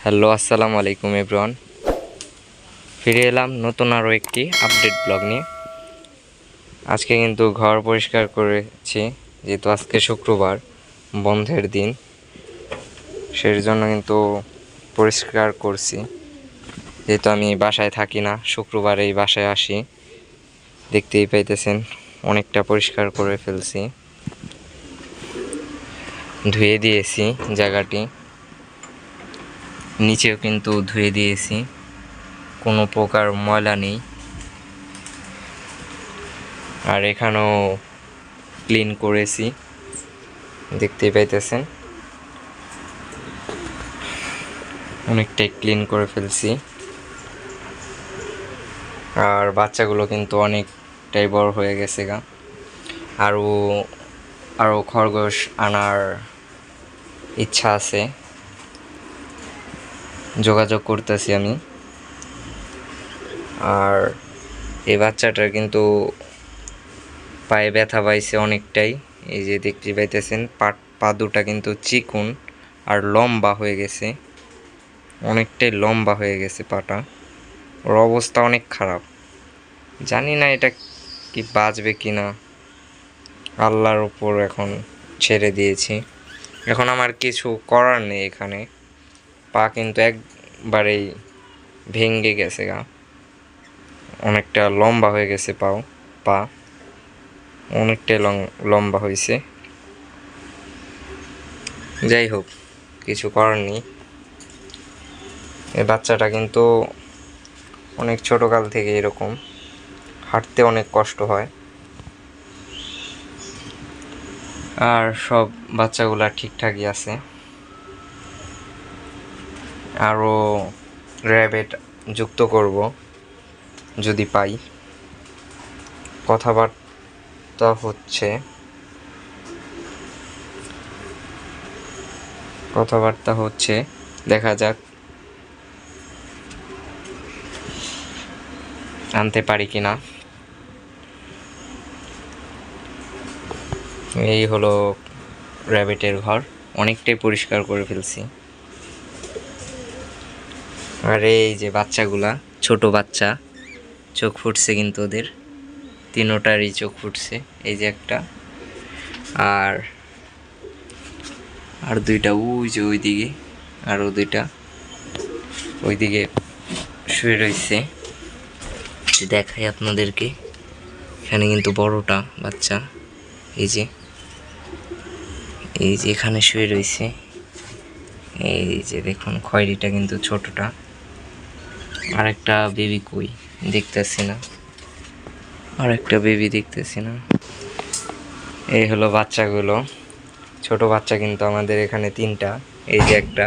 Hello, আসসালামু আলাইকুম everyone. ফিরে এলাম নতুন আরও একটি আপডেট ব্লগ নিয়ে। আজকে কিন্তু ঘর পরিষ্কার করেছি, যেহেতু আজকে শুক্রবার, বন্ধের দিন, সেই জন্য কিন্তু পরিষ্কার করছি। যেহেতু আমি বাসায় থাকি না, শুক্রবারেই বাসায় আসি, দেখতেই পাইতেছেন অনেকটা পরিষ্কার করে ফেলছি, ধুয়ে দিয়েছি জায়গাটি, নিচেও কিন্তু ধুয়ে দিয়েছি, কোনো প্রকার ময়লা নেই। আর এখানেও ক্লিন করেছি, দেখতেই পাইতেছেন অনেকটাই ক্লিন করে ফেলছি। আর বাচ্চাগুলো কিন্তু অনেকটাই বড় হয়ে গেছে গা। আরও আরও খরগোশ আনার ইচ্ছা আছে, যোগাযোগ করতেছি আমি। আর এই বাচ্চাটার কিন্তু পায়ে ব্যথা পাইছে অনেকটাই, এই যে দেখতে পাইতেছেন পা দুটা কিন্তু চিকন আর লম্বা হয়ে গেছে, অনেকটাই লম্বা হয়ে গেছে পাটা। ওর অবস্থা অনেক খারাপ, জানি না এটা কি বাঁচবে কি না, আল্লাহর উপর এখন ছেড়ে দিয়েছি। এখন আমার কিছু করার নেই এখানে। পা কিন্তু একবারেই ভেঙে গেছে গা, অনেকটা লম্বা হয়ে গেছে পা অনেকটাই লম্বা হয়েছে। যাই হোক, কিছু করার নেই। এই বাচ্চাটা কিন্তু অনেক ছোটকাল থেকে এরকম, হাঁটতে অনেক কষ্ট হয়। আর সব বাচ্চাগুলা ঠিকঠাকই আছে। আরও র্যাবিট যুক্ত করব যদি পাই। কথাবার্তা হচ্ছে, দেখা যাক আনতে পারি কিনা। এই হলো র্যাবিটের ঘর, অনেকটাই পরিষ্কার করে ফেলছি। আর এই যে বাচ্চাগুলা, ছোট বাচ্চা, চোখ ফুটছে কিন্তু ওদের তিনোটারই চোখ ফুটছে। এই যে একটা, আর দুইটা ওই যে ওইদিকে, আরও দুইটা ওইদিকে শুয়ে রয়েছে। দেখাই আপনাদেরকে, এখানে কিন্তু বড়টা বাচ্চা, এই যে এখানে শুয়ে রয়েছে। এই যে দেখুন, খয়েরিটা কিন্তু ছোটটা। আর একটা বেবি কই দেখতেছি না, এই হলো বাচ্চাগুলো, ছোট বাচ্চা কিন্তু আমাদের এখানে তিনটা। এই যে একটা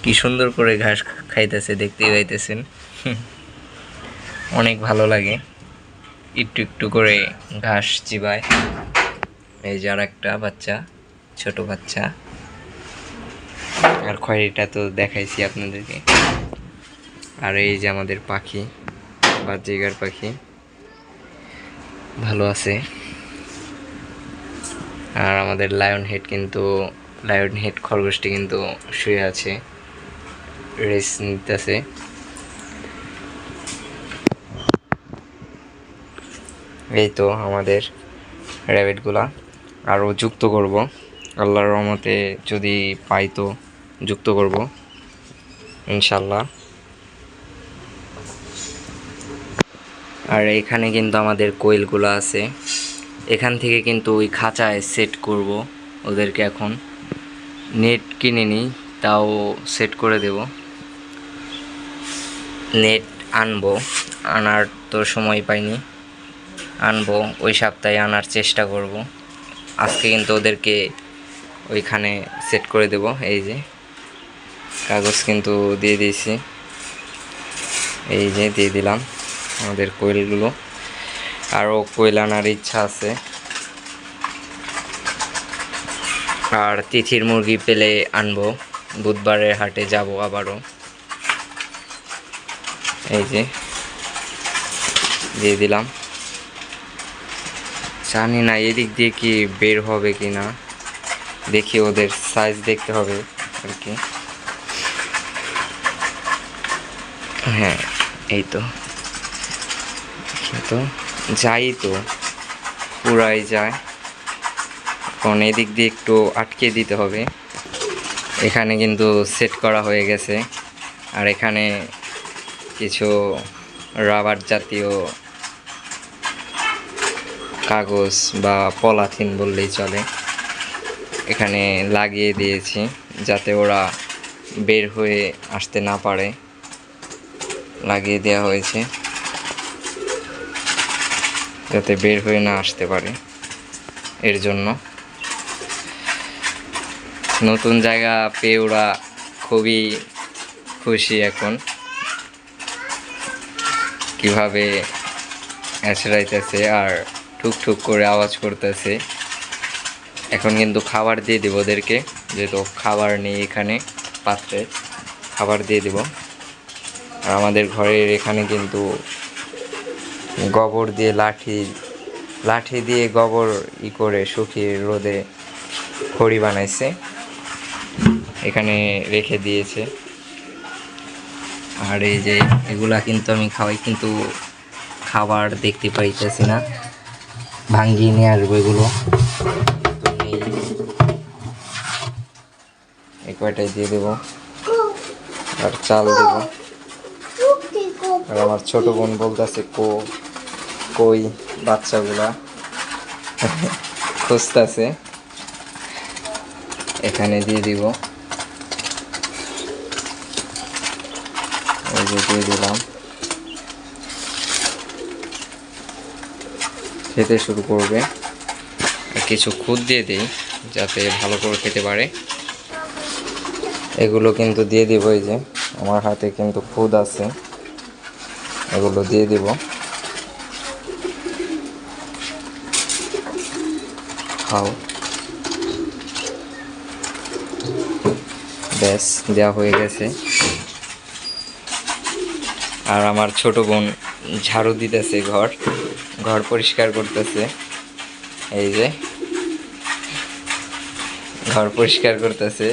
কি সুন্দর করে ঘাস খাইতেছে, দেখতেই পাইতেছেন, অনেক ভালো লাগে, একটু একটু করে ঘাস চিবায়। এই যে আর একটা বাচ্চা, ছোট বাচ্চা। আর খয়েরিটা তো দেখাইছি আপনাদেরকে। আর এই যে আমাদের পাখি, বাজরিগার পাখি, ভালো আছে। আর আমাদের লায়ন হেড খরগোশটি কিন্তু শুয়ে আছে, রেস্ট নিতেছে। এই তো আমাদের র্যাবিটগুলা, আরও যুক্ত করব আল্লাহর রহমতে, যদি পাই তো যুক্ত করব ইনশাল্লাহ। আর এখানে কিন্তু আমাদের কোয়েলগুলো আছে, এখান থেকে কিন্তু ওই খাঁচায় সেট করব ওদেরকে। এখন নেট কিনে নিই, তাও সেট করে দেব। নেট আনার তো সময় পাইনি, আনবো ওই সপ্তাহে, আনার চেষ্টা করব। আজকে কিন্তু ওদেরকে ওইখানে সেট করে দেব। এই যে কাগজ কিন্তু দিয়ে দিয়েছি, এই যে দিয়ে দিলাম আমাদের কোয়েলগুলো। আরও কোয়েল আনার ইচ্ছা আছে। আর তিথির মুরগি পেলে আনবো, বুধবারের হাটে যাব আবারও। এই যে দিয়ে দিলাম, জানি না এদিক দিয়ে কি বের হবে কি না, দেখি, ওদের সাইজ দেখতে হবে আর কি। হ্যাঁ, এই তো তো যাই তো পুরাই যায়। এখন এদিক দিয়ে একটু আটকে দিতে হবে। এখানে কিন্তু সেট করা হয়ে গেছে, আর এখানে কিছু রাবার জাতীয় কাগজ বা পলাথিন বললেই চলে, এখানে লাগিয়ে দিয়েছি যাতে ওরা বের হয়ে আসতে না পারে। লাগিয়ে দেওয়া হয়েছে যাতে বের হয়ে না আসতে পারে, এর জন্য। নতুন জায়গা পেয়ে ওরা খুবই খুশি এখন, কিভাবে এছড়াইতেছে আর ঠুক করে আওয়াজ করতেছে। এখন কিন্তু খাবার দিয়ে দিব ওদেরকে, যেহেতু খাবার নেই এখানে পাত্রে, খাবার দিয়ে দিব। আর আমাদের ঘরের এখানে কিন্তু গোবর দিয়ে লাঠি দিয়ে গোবর করে শুকিয়ে রোদে খড়ি বানাইছে, এখানে রেখে দিয়েছে। আর এই যে এগুলা কিন্তু আমি খাওয়াই, কিন্তু খাবার দেখতে পাইতেছি না, ভাঙ্গি নিয়ে আসবো এগুলো। এই কয়টাই দিয়ে দেবো, আর চাল দেবো। আর আমার ছোট বোন বলতেছে কই বাচ্চাগুলা খুঁজতেছে, এখানে দিয়ে দিব। এই যে দিয়ে দিলাম, খেতে শুরু করবে। কিছু খুদ দিয়ে দিই যাতে ভালো করে খেতে পারে। এগুলো কিন্তু দিয়ে দিব, এই যে আমার হাতে কিন্তু খুদ আছে, এগুলো দিয়ে দিব। খাও, ব্যাস দেওয়া হয়ে গেছে। আর আমার ছোট বোন ঝাড়ু দিতেছে, ঘর পরিষ্কার করতেছে। এই যে ঘর পরিষ্কার করতেছে।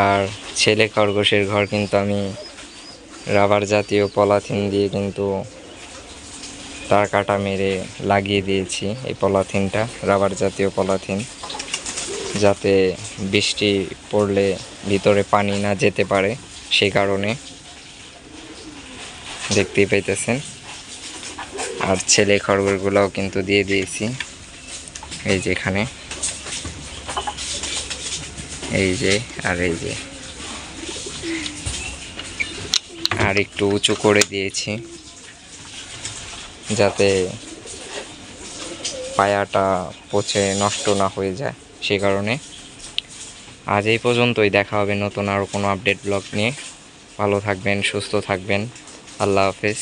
আর ছেলে খরগোশের ঘর কিন্তু আমি রাবার জাতীয় পলিথিন দিয়ে কিন্তু তার কাটা মেরে লাগিয়ে দিয়েছি। এই পলিথিনটা রাবার জাতীয় পলিথিন, যাতে বৃষ্টি পড়লে ভিতরে পানি না যেতে পারে, সেই কারণে। দেখতেই পাইতেছেন। আর ছেলে খরগোশগুলোও কিন্তু দিয়ে দিয়েছি, এই যে এখানে, এই যে, আর এই যে, আর একটু উঁচু করে দিয়েছি যাতে পায়াটা পচে নষ্ট না হয়ে যায়, সেই কারণে। আজ এই পর্যন্তই, দেখা হবে নতুন আরও কোনো আপডেট ব্লগ নিয়ে। ভালো থাকবেন, সুস্থ থাকবেন, আল্লাহ হাফেজ।